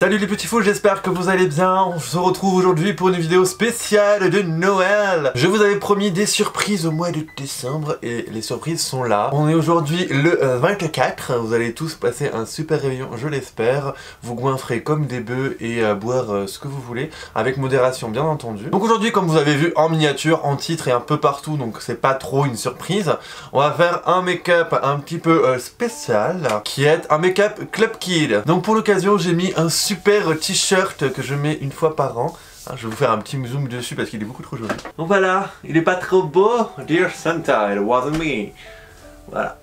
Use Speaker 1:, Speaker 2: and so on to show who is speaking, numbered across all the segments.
Speaker 1: Salut les petits fous, j'espère que vous allez bien. On se retrouve aujourd'hui pour une vidéo spéciale de Noël. Je vous avais promis des surprises au mois de décembre et les surprises sont là. On est aujourd'hui le 24, vous allez tous passer un super réveillon, je l'espère. Vous goinfrez comme des bœufs et boire ce que vous voulez, avec modération bien entendu. Donc aujourd'hui, comme vous avez vu en miniature, en titre et un peu partout, donc c'est pas trop une surprise, on va faire un make-up un petit peu spécial, qui est un make-up Club Kid. Donc pour l'occasion, j'ai mis un super t-shirt que je mets une fois par an. Je vais vous faire un petit zoom dessus parce qu'il est beaucoup trop joli. Donc voilà, il est pas trop beau. Dear Santa, it wasn't me. Voilà.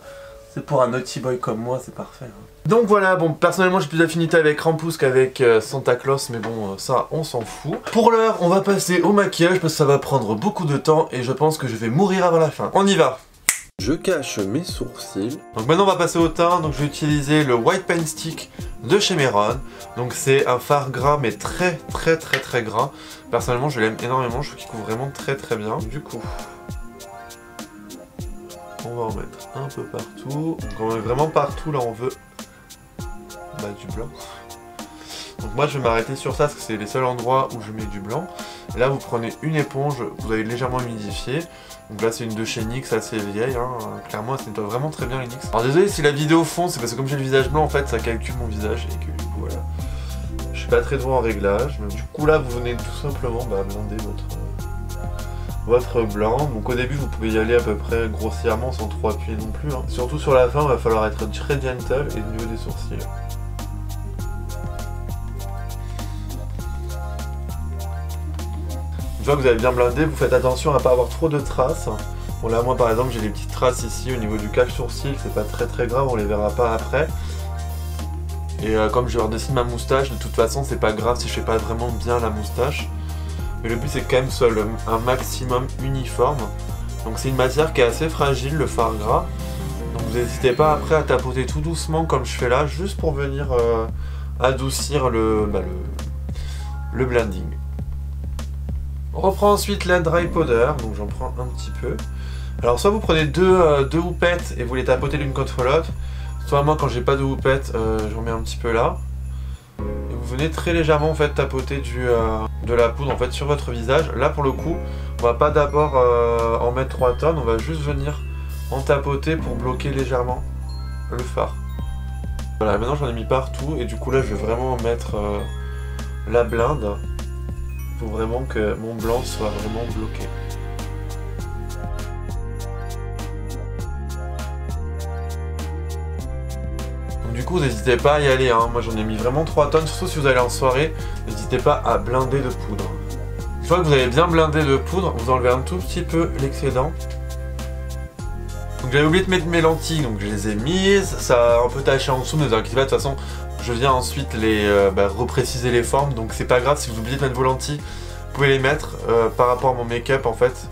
Speaker 1: C'est pour un naughty boy comme moi, c'est parfait. Donc voilà, bon, personnellement j'ai plus d'affinité avec Krampus qu'avec Santa Claus, mais bon, ça, on s'en fout. Pour l'heure, on va passer au maquillage parce que ça va prendre beaucoup de temps et je pense que je vais mourir avant la fin. On y va. Je cache mes sourcils. Donc maintenant on va passer au teint, donc je vais utiliser le White Pen Stick de chez Mehron. Donc c'est un fard gras mais très gras. Personnellement je l'aime énormément, je trouve qu'il couvre vraiment très bien. Du coup, on va en mettre un peu partout. Donc on met vraiment partout, là on veut du blanc. Donc moi je vais m'arrêter sur ça parce que c'est les seuls endroits où je mets du blanc. Et là vous prenez une éponge, vous allez légèrement humidifier. Donc là c'est une de chez NYX assez vieille, clairement elle nettoie vraiment très bien les NYX. Alors désolé si la vidéo fond, c'est parce que comme j'ai le visage blanc en fait ça calcule mon visage et que du coup voilà. Je suis pas très droit en réglage, mais du coup là vous venez tout simplement blinder votre blanc. Donc au début vous pouvez y aller à peu près grossièrement sans trop appuyer non plus. Surtout sur la fin il va falloir être très gentle et au niveau des sourcils. Une fois que vous avez bien blindé, vous faites attention à ne pas avoir trop de traces. Bon là moi par exemple j'ai des petites traces ici au niveau du cache-sourcil, c'est pas très grave, on les verra pas après. Et comme je redessine ma moustache, de toute façon c'est pas grave si je fais pas vraiment bien la moustache. Mais le but c'est quand même un maximum uniforme. Donc c'est une matière qui est assez fragile, le fard gras. Donc vous n'hésitez pas après à tapoter tout doucement comme je fais là, juste pour venir adoucir le blending. On reprend ensuite la dry powder, donc j'en prends un petit peu. Alors soit vous prenez deux houpettes et vous les tapotez l'une contre l'autre, soit moi quand j'ai pas de houppette, j'en mets un petit peu là. Et vous venez très légèrement en fait tapoter de la poudre en fait sur votre visage. Là pour le coup, on va pas d'abord en mettre 3 tonnes, on va juste venir en tapoter pour bloquer légèrement le fard. Voilà, maintenant j'en ai mis partout et du coup là je vais vraiment mettre la blinde. Pour vraiment que mon blanc soit vraiment bloqué. Donc du coup n'hésitez pas à y aller, moi j'en ai mis vraiment 3 tonnes, surtout si vous allez en soirée, n'hésitez pas à blinder de poudre. Une fois que vous avez bien blindé de poudre, vous enlevez un tout petit peu l'excédent. Donc j'avais oublié de mettre mes lentilles, donc je les ai mises, ça a un peu taché en dessous, mais ne vous inquiétez pas, de toute façon je viens ensuite les repréciser les formes, donc c'est pas grave si vous oubliez de mettre vos lentilles, vous pouvez les mettre par rapport à mon make-up en fait.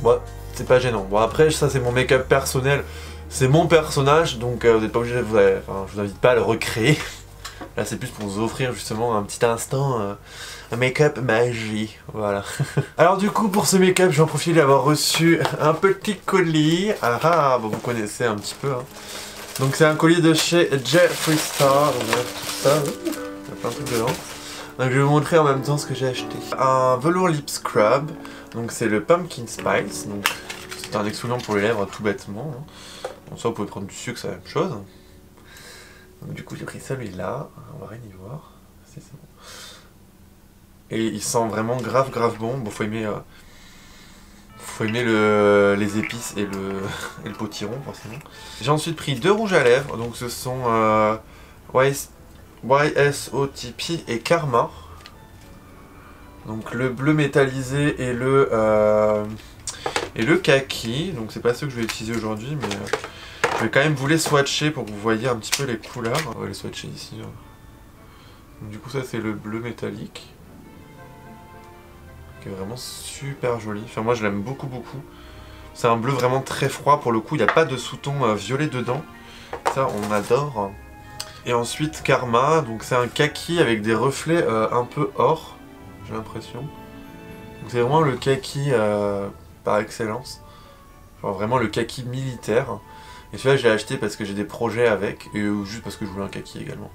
Speaker 1: Moi, c'est pas gênant. Bon après ça c'est mon make-up personnel, c'est mon personnage, donc vous n'êtes pas obligé de je vous invite pas à le recréer. Là c'est plus pour vous offrir justement un petit instant, un make-up magie, voilà. Alors du coup pour ce make-up j'en profite d'avoir reçu un petit colis. Bon, vous connaissez un petit peu. Donc c'est un colis de chez Jeffree Star, tout ça, il y a plein de trucs dedans. Donc je vais vous montrer en même temps ce que j'ai acheté. Un velours lip scrub, donc c'est le Pumpkin Spice, donc c'est un exfoliant pour les lèvres tout bêtement. Donc ça vous pouvez prendre du sucre, c'est la même chose. Donc du coup j'ai pris celui-là, on va rien y voir, c'est bon. Et il sent vraiment grave bon, faut aimer les épices et le potiron forcément. J'ai ensuite pris 2 rouges à lèvres, donc ce sont YSOTP et Karma. Donc le bleu métallisé et le kaki. Donc c'est pas ceux que je vais utiliser aujourd'hui, mais je vais quand même vous les swatcher pour que vous voyez un petit peu les couleurs. On va les swatcher ici. Donc, du coup ça c'est le bleu métallique, qui est vraiment super joli. Enfin moi je l'aime beaucoup. C'est un bleu vraiment très froid pour le coup, il n'y a pas de sous-ton violet dedans. Ça on adore. Et ensuite Karma, donc c'est un kaki avec des reflets un peu or, j'ai l'impression. Donc c'est vraiment le kaki par excellence. Genre vraiment le kaki militaire. Et celui-là je l'ai acheté parce que j'ai des projets avec, et juste parce que je voulais un kaki également.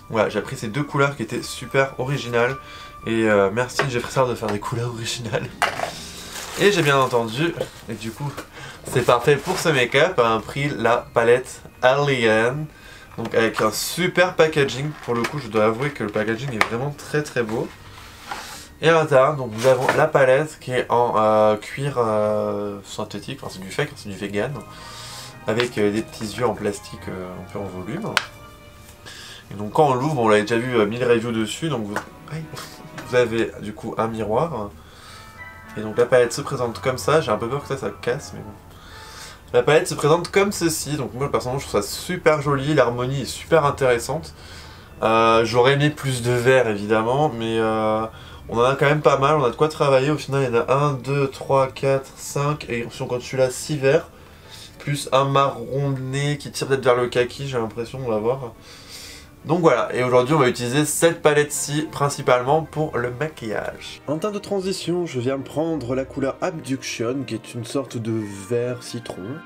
Speaker 1: Voilà, j'ai pris ces deux couleurs qui étaient super originales. Et merci Jeffree de faire des couleurs originales. Et j'ai bien entendu, et du coup c'est parfait pour ce make-up, pris la palette Alien. Donc avec un super packaging, pour le coup je dois avouer que le packaging est vraiment très très beau. Et à l'intérieur, donc nous avons la palette qui est en cuir synthétique, enfin c'est du fake, c'est du vegan, avec des petits yeux en plastique un peu en volume. Et donc quand on l'ouvre, on l'avait déjà vu 1000 reviews dessus, donc vous avez du coup un miroir. Et donc la palette se présente comme ça, j'ai un peu peur que ça casse, mais bon. La palette se présente comme ceci, donc moi personnellement je trouve ça super joli, l'harmonie est super intéressante. J'aurais aimé plus de vert évidemment, mais on en a quand même pas mal, on a de quoi travailler. Au final il y en a 1, 2, 3, 4, 5, et si on compte celui-là 6 verts, plus un marronné qui tire peut-être vers le kaki, j'ai l'impression, on va voir. Donc voilà, et aujourd'hui on va utiliser cette palette-ci principalement pour le maquillage. En termes de transition, je viens prendre la couleur Abduction, qui est une sorte de vert citron,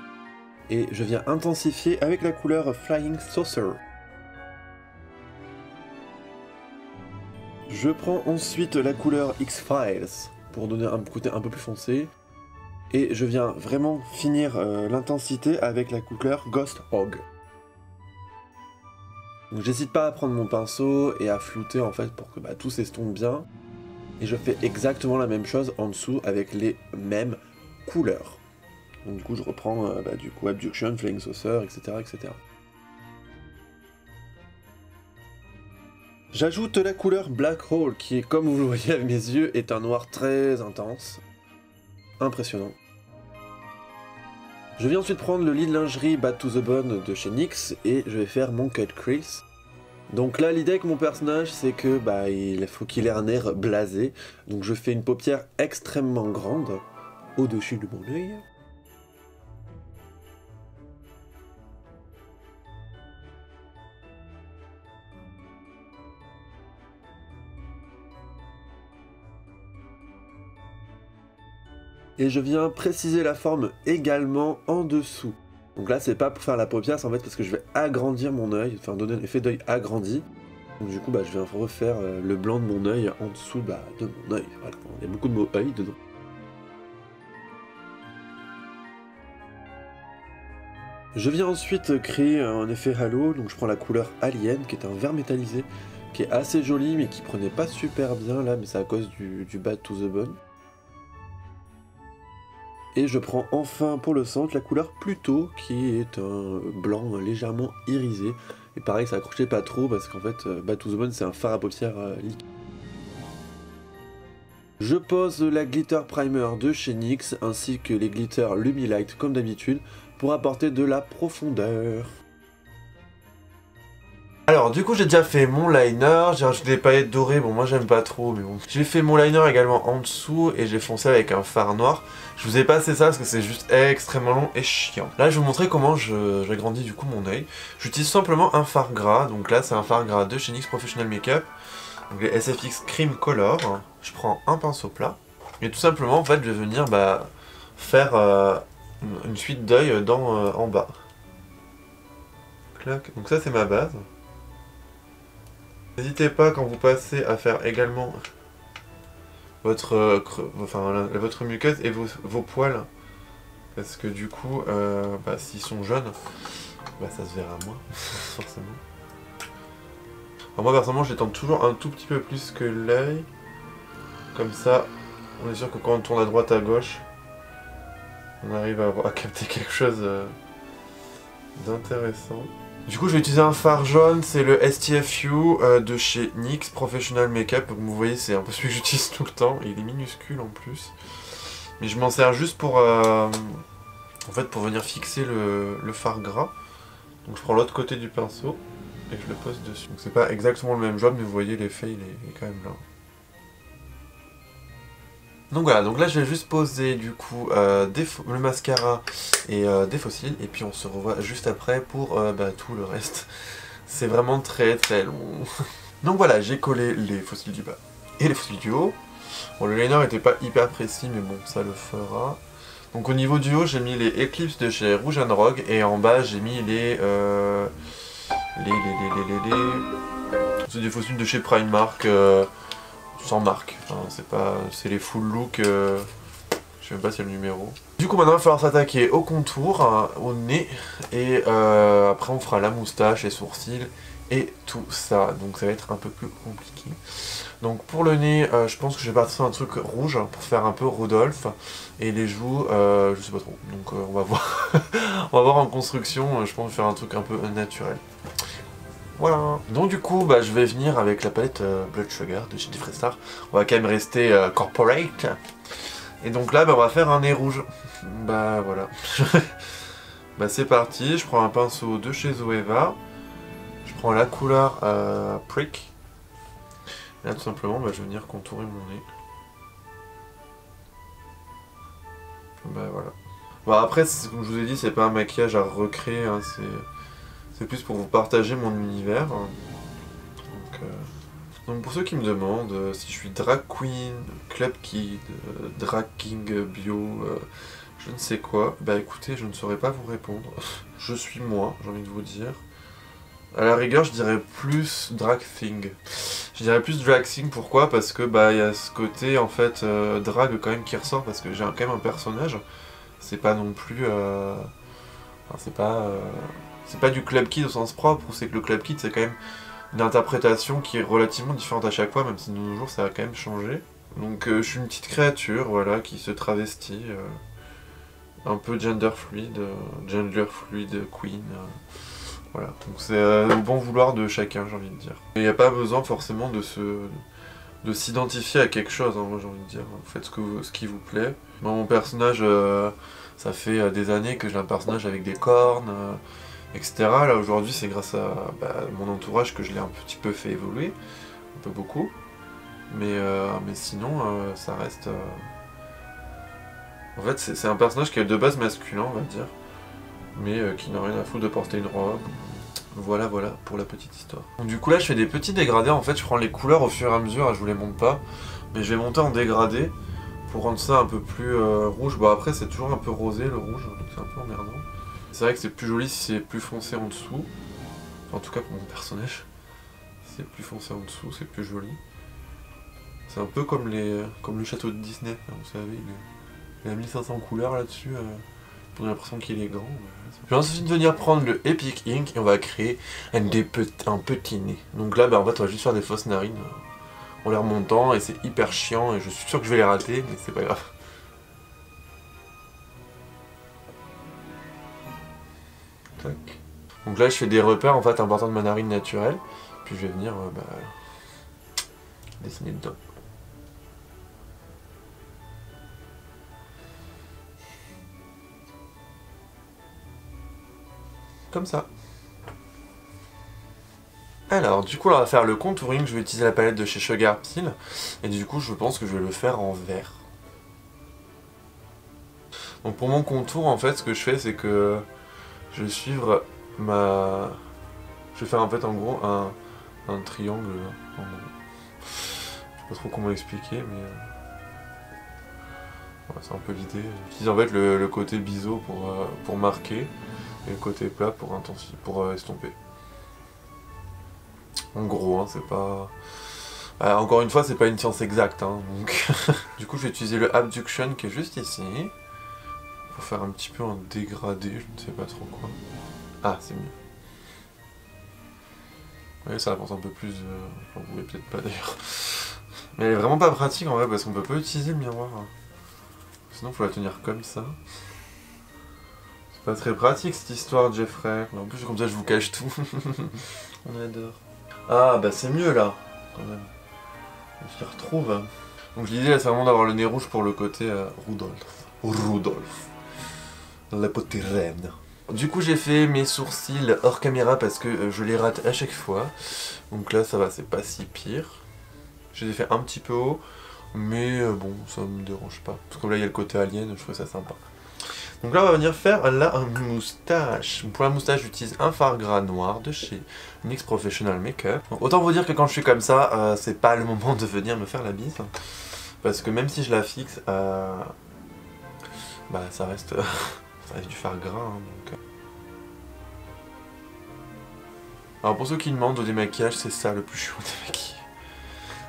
Speaker 1: et je viens intensifier avec la couleur Flying Saucer. Je prends ensuite la couleur X-Files, pour donner un côté un peu plus foncé, et je viens vraiment finir l'intensité avec la couleur Ghost Hog. Donc j'hésite pas à prendre mon pinceau et à flouter en fait pour que tout s'estompe bien. Et je fais exactement la même chose en dessous avec les mêmes couleurs. Donc du coup je reprends du coup Abduction, Flying Saucer, etc. etc. J'ajoute la couleur Black Hole qui est, comme vous le voyez à mes yeux, est un noir très intense. Impressionnant. Je vais ensuite prendre le lit de lingerie Bad to the Bone de chez NYX et je vais faire mon cut crease. Donc là l'idée avec mon personnage c'est que il faut qu'il ait un air blasé. Donc je fais une paupière extrêmement grande au-dessus de mon œil. Et je viens préciser la forme également en dessous. Donc là c'est pas pour faire la paupière, c'est en fait parce que je vais agrandir mon œil, enfin donner l'effet d'œil agrandi. Donc du coup je viens refaire le blanc de mon œil en dessous de mon œil. Voilà, il y a beaucoup de mots œil dedans. Je viens ensuite créer un effet halo, donc je prends la couleur Alien qui est un vert métallisé, qui est assez joli mais qui prenait pas super bien là, mais c'est à cause du Bad to the Bone. Et je prends enfin pour le centre la couleur Pluto qui est un blanc légèrement irisé. Et pareil, ça accrochait pas trop parce qu'en fait, Bad to the Bone c'est un fard à paupières liquide. Je pose la Glitter Primer de chez NYX ainsi que les Glitter Lumilight comme d'habitude pour apporter de la profondeur. Alors du coup j'ai déjà fait mon liner, j'ai rajouté des paillettes dorées, bon moi j'aime pas trop mais bon. J'ai fait mon liner également en dessous et j'ai foncé avec un fard noir. Je vous ai passé ça parce que c'est juste extrêmement long et chiant. Là je vais vous montrer comment j'agrandis du coup mon œil. J'utilise simplement un fard gras, donc là c'est un fard gras de chez NYX Professional Makeup. Donc les SFX Cream Color. Je prends un pinceau plat et tout simplement en fait je vais venir faire une suite d'œil en bas. Clac. Donc ça c'est ma base. N'hésitez pas quand vous passez à faire également votre muqueuse et vos poils, parce que du coup, s'ils sont jaunes, ça se verra moins, forcément. Alors moi personnellement, je les tente toujours un tout petit peu plus que l'œil, comme ça, on est sûr que quand on tourne à droite à gauche, on arrive à capter quelque chose d'intéressant. Du coup je vais utiliser un fard jaune, c'est le STFU de chez NYX Professional Makeup. Comme vous voyez c'est un peu celui que j'utilise tout le temps, et il est minuscule en plus. Mais je m'en sers juste pour venir fixer le fard gras. Donc je prends l'autre côté du pinceau et je le pose dessus. Donc c'est pas exactement le même jaune mais vous voyez l'effet il est quand même là. Donc voilà, donc là je vais juste poser du coup le mascara et des faux cils et puis on se revoit juste après pour tout le reste. C'est vraiment très très long. Donc voilà, j'ai collé les faux cils du bas et les faux cils du haut. Bon, le liner n'était pas hyper précis mais bon, ça le fera. Donc au niveau du haut, j'ai mis les Eclipse de chez Rouge & Rogue et en bas j'ai mis les C'est des faux cils de chez Primark, sans marque. Enfin, c'est pas, c'est les full look. Je sais même pas si c'est le numéro. Du coup maintenant il va falloir s'attaquer au contour, hein, au nez, et après on fera la moustache, les sourcils et tout ça. Donc ça va être un peu plus compliqué. Donc pour le nez, je pense que je vais partir sur un truc rouge pour faire un peu Rudolph. Et les joues, je sais pas trop. Donc on va voir. On va voir en construction, je pense faire un truc un peu naturel. Voilà. Donc du coup, bah, je vais venir avec la palette Blood Sugar de chez Jeffree Star. On va quand même rester corporate. Et donc là, bah, on va faire un nez rouge. Bah voilà. Bah c'est parti, je prends un pinceau de chez Zoeva. Je prends la couleur Prick. Et là tout simplement, bah, je vais venir contourer mon nez. Bah voilà. Bon après, comme je vous ai dit, c'est pas un maquillage à recréer, hein, c'est plus pour vous partager mon univers. Donc pour ceux qui me demandent si je suis drag queen, club kid, drag king bio, je ne sais quoi, bah écoutez, je ne saurais pas vous répondre. Je suis moi, j'ai envie de vous dire. À la rigueur, je dirais plus drag thing. Je dirais plus drag thing, pourquoi? Parce que bah il y a ce côté en fait drag quand même qui ressort, parce que j'ai quand même un personnage. C'est pas non plus... Enfin, c'est pas du club kid au sens propre, ou c'est que le club kid c'est quand même une interprétation qui est relativement différente à chaque fois, même si de nos jours ça a quand même changé. Donc je suis une petite créature, voilà, qui se travestit, un peu gender fluide queen, voilà. Donc c'est au bon vouloir de chacun, j'ai envie de dire. Il n'y a pas besoin forcément de s'identifier à quelque chose, hein, moi j'ai envie de dire. Faites ce qui vous plaît. Moi, mon personnage, ça fait des années que j'ai un personnage avec des cornes, etc. Là aujourd'hui c'est grâce à mon entourage que je l'ai un petit peu fait évoluer, un peu beaucoup, mais sinon ça reste... En fait c'est un personnage qui est de base masculin on va dire, mais qui n'a rien à foutre de porter une robe. Voilà pour la petite histoire. Donc du coup là je fais des petits dégradés, en fait je prends les couleurs au fur et à mesure, je vous les montre pas, mais je vais monter en dégradé pour rendre ça un peu plus rouge. Bon après c'est toujours un peu rosé le rouge, donc c'est un peu emmerdant. C'est vrai que c'est plus joli si c'est plus foncé en dessous. En tout cas pour mon personnage. Si c'est plus foncé en dessous, c'est plus joli. C'est un peu comme le château de Disney, vous savez, il a 1500 couleurs là-dessus. On a l'impression qu'il est grand. Je vais ensuite venir prendre le Epic Ink et on va créer un petit nez. Donc là, en fait, on va juste faire des fausses narines en les remontant et c'est hyper chiant et je suis sûr que je vais les rater, mais c'est pas grave. Tac. Donc là, je fais des repères en fait importants de ma narine naturelle, puis je vais venir dessiner dedans. Comme ça. Alors, du coup, là, on va faire le contouring. Je vais utiliser la palette de chez Sugar Peel. Et du coup, je pense que je vais le faire en vert. Donc, pour mon contour, en fait, ce que je fais, c'est que je vais suivre ma... Je vais faire, en fait, en gros, un triangle. En gros. Je sais pas trop comment expliquer, mais... Ouais, c'est un peu l'idée. J'utilise, en fait, le côté biseau pour marquer. Et le côté plat pour estomper. En gros, hein, c'est pas... encore une fois, c'est pas une science exacte, hein, donc... Du coup, je vais utiliser le Abduction qui est juste ici. Pour faire un petit peu un dégradé, je ne sais pas trop quoi. Ah, c'est mieux. Oui, ça apporte un peu plus... Enfin, vous voulez peut-être pas d'ailleurs. Mais elle est vraiment pas pratique en vrai, parce qu'on peut pas utiliser le miroir. Sinon, faut la tenir comme ça. Pas très pratique cette histoire, Jeffrey. En plus, comme ça, je vous cache tout. On adore. Ah, bah c'est mieux là, quand même. On s'y retrouve. Donc l'idée là, c'est vraiment d'avoir le nez rouge pour le côté Rudolph. Rudolph. La petite reine. Du coup, j'ai fait mes sourcils hors caméra parce que je les rate à chaque fois. Donc là, ça va, c'est pas si pire. Je les ai fait un petit peu haut, mais bon, ça me dérange pas. Parce que là, il y a le côté alien, je trouve ça sympa. Donc là on va venir faire là un moustache. Pour la moustache j'utilise un fard gras noir de chez NYX Professional Makeup. Donc, autant vous dire que quand je suis comme ça, c'est pas le moment de venir me faire la bise. Parce que même si je la fixe, ça reste du fard gras. Hein, donc. Alors pour ceux qui demandent au démaquillage, c'est ça le plus chiant à démaquiller.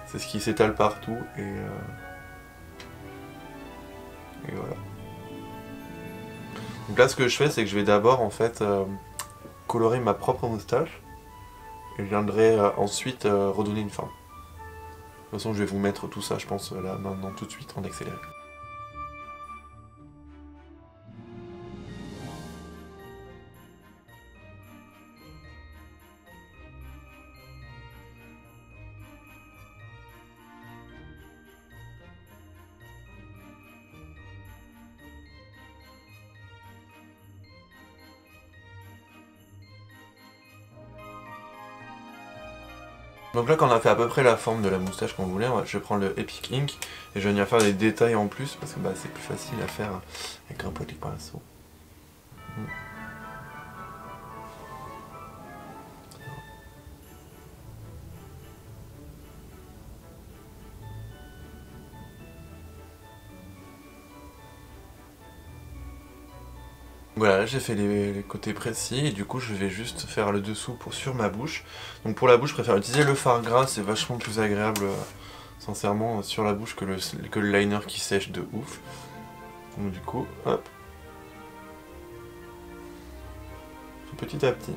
Speaker 1: C'est ce qui s'étale partout et voilà. Donc là ce que je fais, c'est que je vais d'abord en fait colorer ma propre moustache et je viendrai ensuite redonner une forme. De toute façon je vais vous mettre tout ça je pense là maintenant tout de suite en accéléré. Donc là quand on a fait à peu près la forme de la moustache qu'on voulait, je vais prendre le Epic Ink et je vais venir faire des détails en plus parce que bah, c'est plus facile à faire avec un petit pinceau. Voilà, là j'ai fait les côtés précis et du coup je vais juste faire le dessous sur ma bouche. Donc pour la bouche je préfère utiliser le fard gras, c'est vachement plus agréable sincèrement sur la bouche que le liner qui sèche de ouf. Donc du coup, hop. Petit à petit.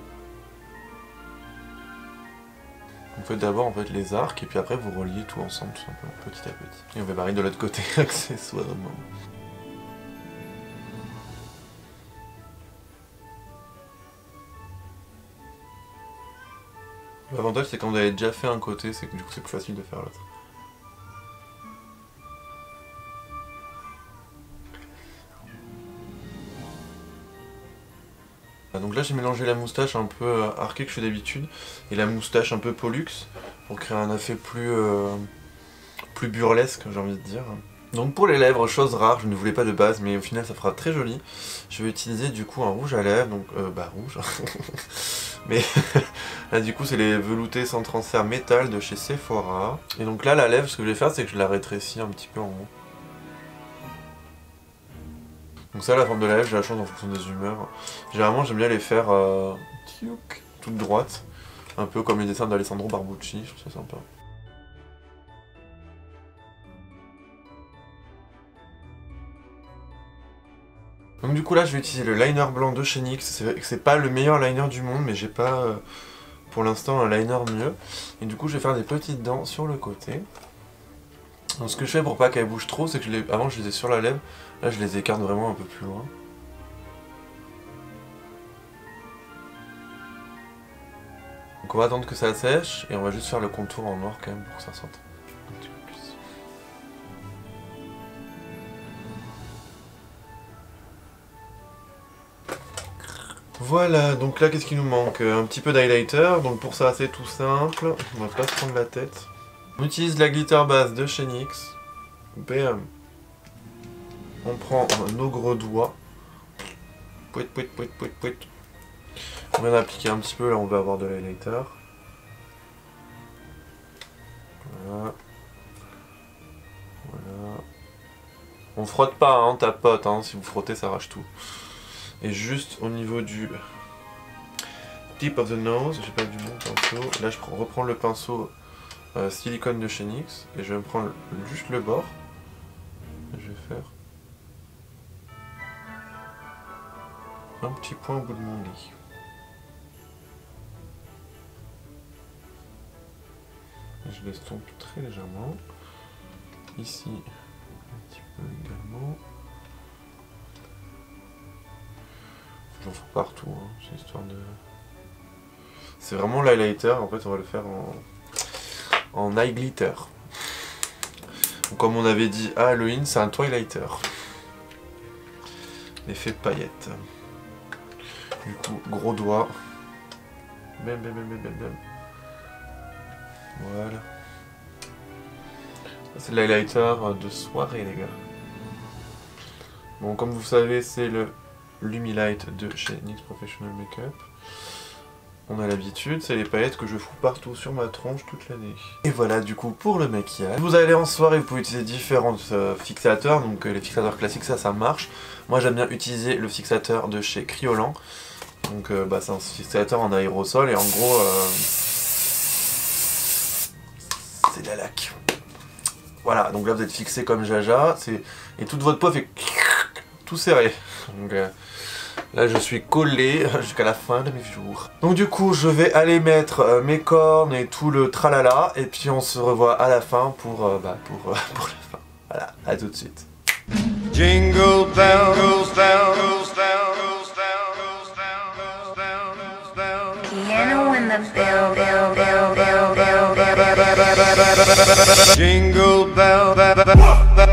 Speaker 1: Vous faites d'abord en fait les arcs et puis après vous reliez tout ensemble tout simplement, petit à petit. Et on va barrer de l'autre côté accessoirement. L'avantage c'est quand vous avez déjà fait un côté, c'est que du coup c'est plus facile de faire l'autre. Donc là j'ai mélangé la moustache un peu arquée que je fais d'habitude et la moustache un peu pollux pour créer un effet plus burlesque j'ai envie de dire. Donc pour les lèvres, chose rare, je ne voulais pas de base mais au final ça fera très joli. Je vais utiliser du coup un rouge à lèvres, donc rouge. Mais là du coup c'est les veloutés sans transfert métal de chez Sephora. Et donc là la lèvre, ce que je vais faire c'est que je la rétrécis un petit peu en haut. Donc ça, la forme de la lèvre, je la change en fonction des humeurs. Généralement, j'aime bien les faire toutes droites, un peu comme les dessins d'Alessandro Barbucci, je trouve ça sympa. Donc du coup là, je vais utiliser le liner blanc de chez NYX. C'est pas le meilleur liner du monde, mais j'ai pas pour l'instant un liner mieux. Et du coup, je vais faire des petites dents sur le côté. Donc ce que je fais pour pas qu'elles bougent trop, c'est que avant je les ai sur la lèvre, là je les écarte vraiment un peu plus loin. Donc on va attendre que ça sèche et on va juste faire le contour en noir quand même pour que ça sorte un petit peu plus. Voilà, donc là qu'est-ce qui nous manque? Un petit peu d'highlighter, donc pour ça c'est tout simple, on va pas se prendre la tête. On utilise la glitter base de chez NYX. Bam. On prend nos gros doigts. Pouit, pouit, pouit, pouit, pouit. On vient d'appliquer un petit peu, là on va avoir de l'highlighter. Voilà. Voilà. On frotte pas, hein, on tapote, hein. Si vous frottez ça arrache tout. Et juste au niveau du tip of the nose, j'ai pas du bon pinceau. Là je reprends le pinceau silicone de chez NYX et je vais me prendre juste le bord et je vais faire un petit point au bout de mon nez. Et je l'estompe très légèrement ici un petit peu également. J'en fais partout, hein. C'est histoire de... C'est vraiment l'highlighter, en fait on va le faire en eye glitter. Donc, comme on avait dit à Halloween, c'est un twilighter. L'effet paillette. Du coup, gros doigt. Bam, bam, bam, bam, bam. Voilà. C'est l'highlighter de soirée, les gars. Bon, comme vous savez, c'est le Lumilight de chez NYX Professional Makeup. On a l'habitude, c'est les paillettes que je fous partout sur ma tronche toute l'année. Et voilà du coup pour le maquillage. Vous allez en soirée, vous pouvez utiliser différents fixateurs, donc les fixateurs classiques ça marche. Moi j'aime bien utiliser le fixateur de chez Kryolan. Donc bah, c'est un fixateur en aérosol et en gros c'est de la laque. Voilà, donc là vous êtes fixé comme Jaja, et toute votre peau fait tout serré. Donc là je suis collé jusqu'à la fin de mes jours. Donc du coup je vais aller mettre mes cornes et tout le tralala, et puis on se revoit à la fin pour la fin. Voilà, à tout de suite. Jingle bells, goes down, goes down, goes down, goes down, goes down, goes down. Piano in the bell, bell, bell, bell, bell, bell, bell, bell, bell. Jingle bell, bell, bell, bell, bell,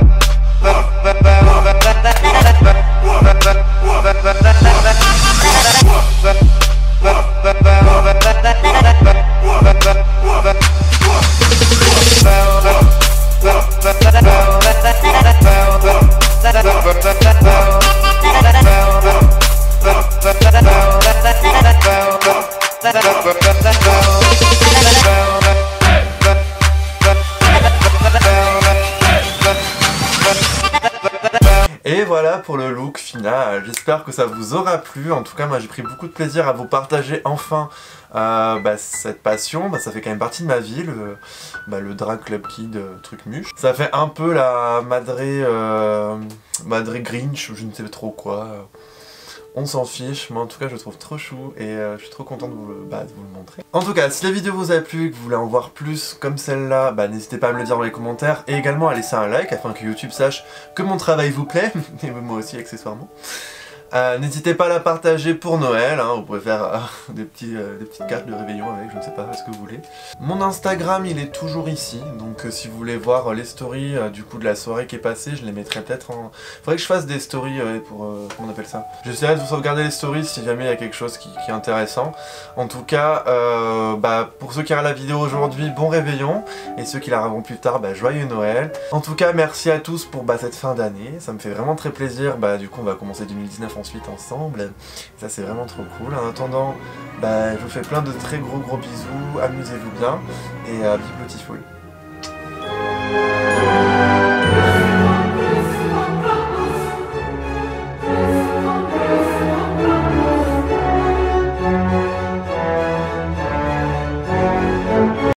Speaker 1: Et voilà pour le look final, j'espère que ça vous aura plu. En tout cas moi j'ai pris beaucoup de plaisir à vous partager enfin cette passion. Ça fait quand même partie de ma vie, le Drag Club Kid truc muche. Ça fait un peu la Madré Grinch ou je ne sais trop quoi. On s'en fiche, mais en tout cas je le trouve trop chou et je suis trop content de vous le montrer. En tout cas, si la vidéo vous a plu et que vous voulez en voir plus comme celle-là, n'hésitez pas à me le dire dans les commentaires et également à laisser un like afin que YouTube sache que mon travail vous plaît, et moi aussi accessoirement. N'hésitez pas à la partager pour Noël, hein, vous pouvez faire des petites cartes de réveillon avec, je ne sais pas ce que vous voulez. Mon Instagram il est toujours ici, donc si vous voulez voir les stories du coup de la soirée qui est passée, je les mettrai peut-être en... Faudrait que je fasse des stories pour... comment on appelle ça? J'essaierai de vous sauvegarder les stories si jamais il y a quelque chose qui est intéressant. En tout cas, pour ceux qui regardent la vidéo aujourd'hui, bon réveillon, et ceux qui la regarderont plus tard, joyeux Noël. En tout cas, merci à tous pour cette fin d'année, ça me fait vraiment très plaisir, du coup on va commencer 2019 ensuite ensemble, ça c'est vraiment trop cool. En attendant, je vous fais plein de très gros bisous, amusez-vous bien et vive le Tifol.